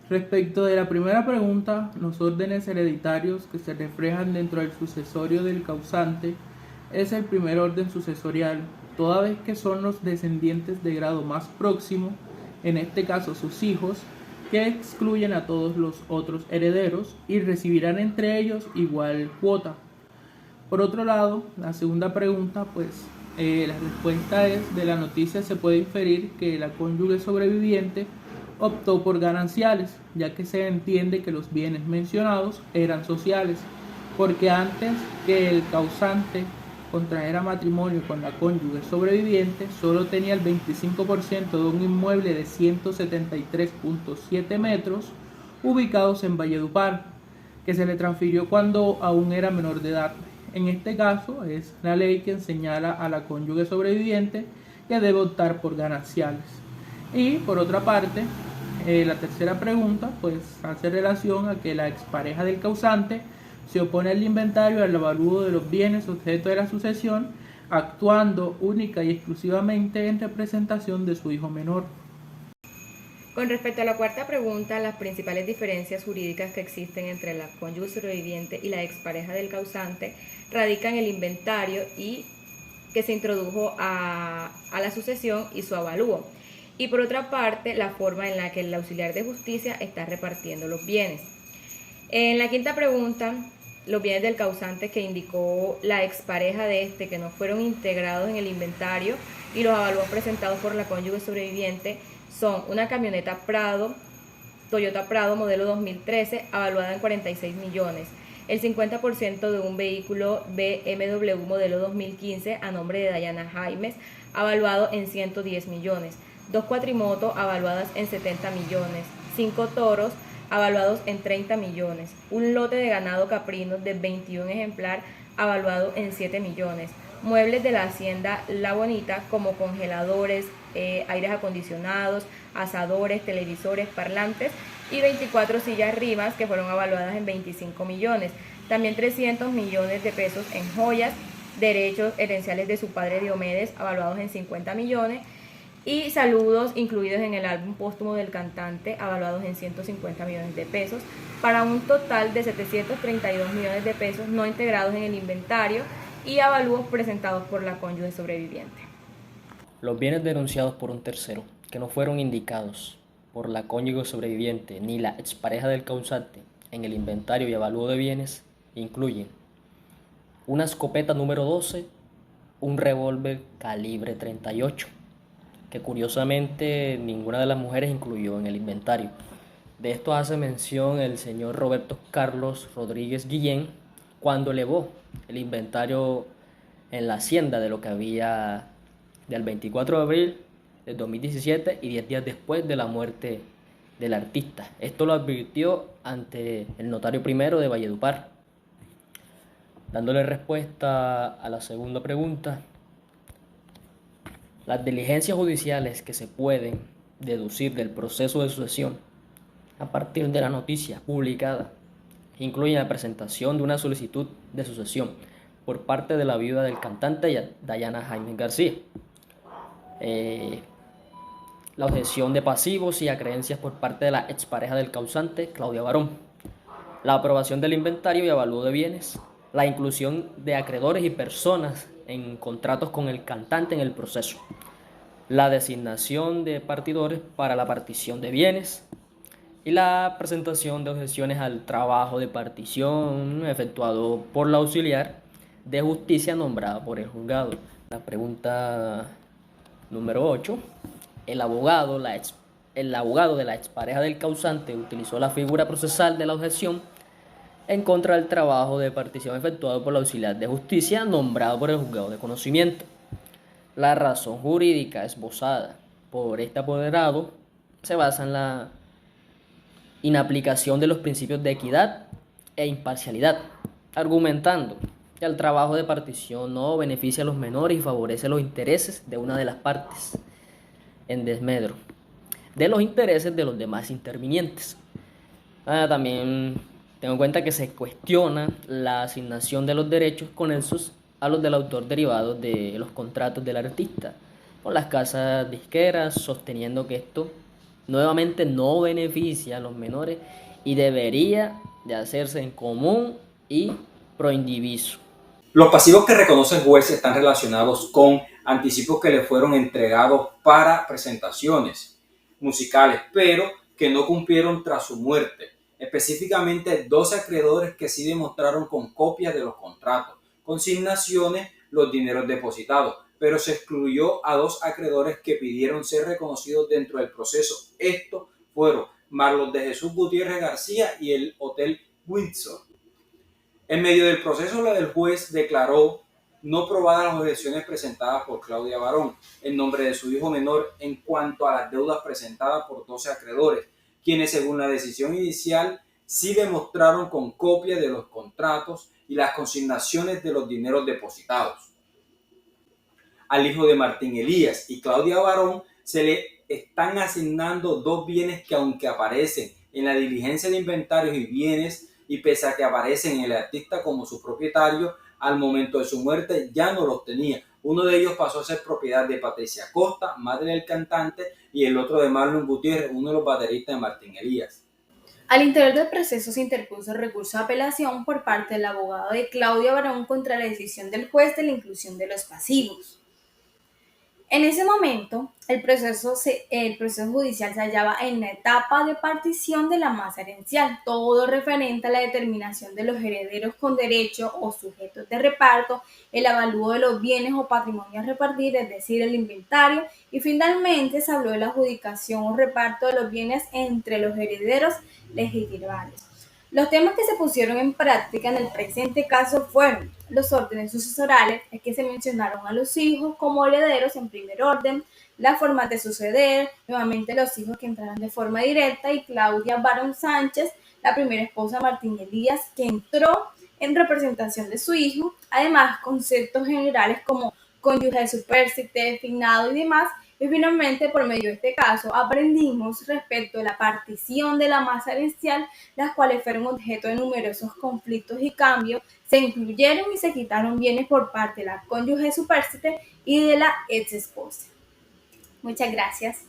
Respecto de la primera pregunta, los órdenes hereditarios que se reflejan dentro del sucesorio del causante es el primer orden sucesorial, toda vez que son los descendientes de grado más próximo, en este caso sus hijos, que excluyen a todos los otros herederos y recibirán entre ellos igual cuota. Por otro lado, la segunda pregunta, la respuesta es: de la noticia se puede inferir que la cónyuge sobreviviente optó por gananciales, ya que se entiende que los bienes mencionados eran sociales, porque antes que el causante contrajera matrimonio con la cónyuge sobreviviente, solo tenía el 25% de un inmueble de 173.7 metros ubicados en Valledupar, que se le transfirió cuando aún era menor de edad. En este caso, es la ley quien señala a la cónyuge sobreviviente que debe optar por gananciales. Y por otra parte, la tercera pregunta hace relación a que la expareja del causante se opone al inventario y al avalúo de los bienes objeto de la sucesión, actuando única y exclusivamente en representación de su hijo menor. Con respecto a la cuarta pregunta, las principales diferencias jurídicas que existen entre la cónyuge sobreviviente y la expareja del causante radican en el inventario y que se introdujo a la sucesión y su avalúo. Y por otra parte, la forma en la que el auxiliar de justicia está repartiendo los bienes. En la quinta pregunta, los bienes del causante que indicó la expareja de este que no fueron integrados en el inventario y los avalúos presentados por la cónyuge sobreviviente son una camioneta Prado, Toyota Prado modelo 2013, avaluada en 46 millones. El 50% de un vehículo BMW modelo 2015 a nombre de Dayana Jaimes, avaluado en 110 millones. Dos cuatrimotos avaluadas en 70 millones. 5 toros avaluados en 30 millones. Un lote de ganado caprino de 21 ejemplar avaluado en 7 millones. Muebles de la hacienda La Bonita como congeladores, aires acondicionados, asadores, televisores, parlantes y 24 sillas rimas que fueron evaluadas en 25 millones. También 300 millones de pesos en joyas, derechos herenciales de su padre Diomedes, evaluados en 50 millones, y saludos incluidos en el álbum póstumo del cantante, evaluados en 150 millones de pesos, para un total de 732 millones de pesos no integrados en el inventario y avalúos presentados por la cónyuge sobreviviente. Los bienes denunciados por un tercero, que no fueron indicados por la cónyuge sobreviviente ni la expareja del causante en el inventario y avalúo de bienes, incluyen una escopeta número 12, un revólver calibre 38, que curiosamente ninguna de las mujeres incluyó en el inventario. De esto hace mención el señor Roberto Carlos Rodríguez Guillén cuando elevó el inventario en la hacienda de lo que había del 24 de abril del 2017 y 10 días después de la muerte del artista. Esto lo advirtió ante el notario primero de Valledupar. Dándole respuesta a la segunda pregunta, las diligencias judiciales que se pueden deducir del proceso de sucesión a partir de la noticia publicada incluyen la presentación de una solicitud de sucesión por parte de la viuda del cantante Dayana Jaimes García, la objeción de pasivos y acreencias por parte de la expareja del causante, Claudia Barón, la aprobación del inventario y avalúo de bienes, la inclusión de acreedores y personas en contratos con el cantante en el proceso, la designación de partidores para la partición de bienes y la presentación de objeciones al trabajo de partición efectuado por la auxiliar de justicia nombrada por el juzgado. La pregunta número 8. El abogado de la expareja del causante utilizó la figura procesal de la objeción en contra del trabajo de partición efectuado por la auxiliar de justicia nombrado por el juzgado de conocimiento. La razón jurídica esbozada por este apoderado se basa en la inaplicación de los principios de equidad e imparcialidad, argumentando que el trabajo de partición no beneficia a los menores y favorece los intereses de una de las partes, en desmedro de los intereses de los demás intervinientes. También tengo en cuenta que se cuestiona la asignación de los derechos conexos a los del autor derivados de los contratos del artista con las casas disqueras, sosteniendo que esto nuevamente no beneficia a los menores y debería de hacerse en común y pro indiviso. Los pasivos que reconoce el juez están relacionados con anticipos que le fueron entregados para presentaciones musicales, pero que no cumplieron tras su muerte. Específicamente 12 acreedores que sí demostraron con copias de los contratos, consignaciones, los dineros depositados, pero se excluyó a 2 acreedores que pidieron ser reconocidos dentro del proceso. Estos fueron Marlos de Jesús Gutiérrez García y el Hotel Windsor. En medio del proceso, el juez declaró no probadas las objeciones presentadas por Claudia Barón en nombre de su hijo menor en cuanto a las deudas presentadas por 12 acreedores, quienes según la decisión inicial sí demostraron con copia de los contratos y las consignaciones de los dineros depositados. Al hijo de Martín Elías y Claudia Barón se le están asignando 2 bienes que, aunque aparecen en la diligencia de inventarios y bienes y pese a que aparecen en el artista como su propietario, al momento de su muerte ya no los tenía. Uno de ellos pasó a ser propiedad de Patricia Costa, madre del cantante, y el otro de Marlon Gutiérrez, uno de los bateristas de Martín Elías. Al interior del proceso se interpuso recurso de apelación por parte del abogado de Claudia Barón contra la decisión del juez de la inclusión de los pasivos. En ese momento, el proceso judicial se hallaba en la etapa de partición de la masa herencial, todo referente a la determinación de los herederos con derecho o sujetos de reparto, el avalúo de los bienes o patrimonio a repartir, es decir, el inventario, y finalmente se habló de la adjudicación o reparto de los bienes entre los herederos legitimales. Los temas que se pusieron en práctica en el presente caso fueron los órdenes sucesorales, es que se mencionaron a los hijos como herederos en primer orden, las formas de suceder, nuevamente los hijos que entraron de forma directa y Claudia Barón Sánchez, la primera esposa de Martín Elías, que entró en representación de su hijo, además conceptos generales como cónyuge supérsite, finado y demás. Y finalmente, por medio de este caso, aprendimos respecto a la partición de la masa herencial, las cuales fueron objeto de numerosos conflictos y cambios, se incluyeron y se quitaron bienes por parte de la cónyuge supérsite y de la ex esposa. Muchas gracias.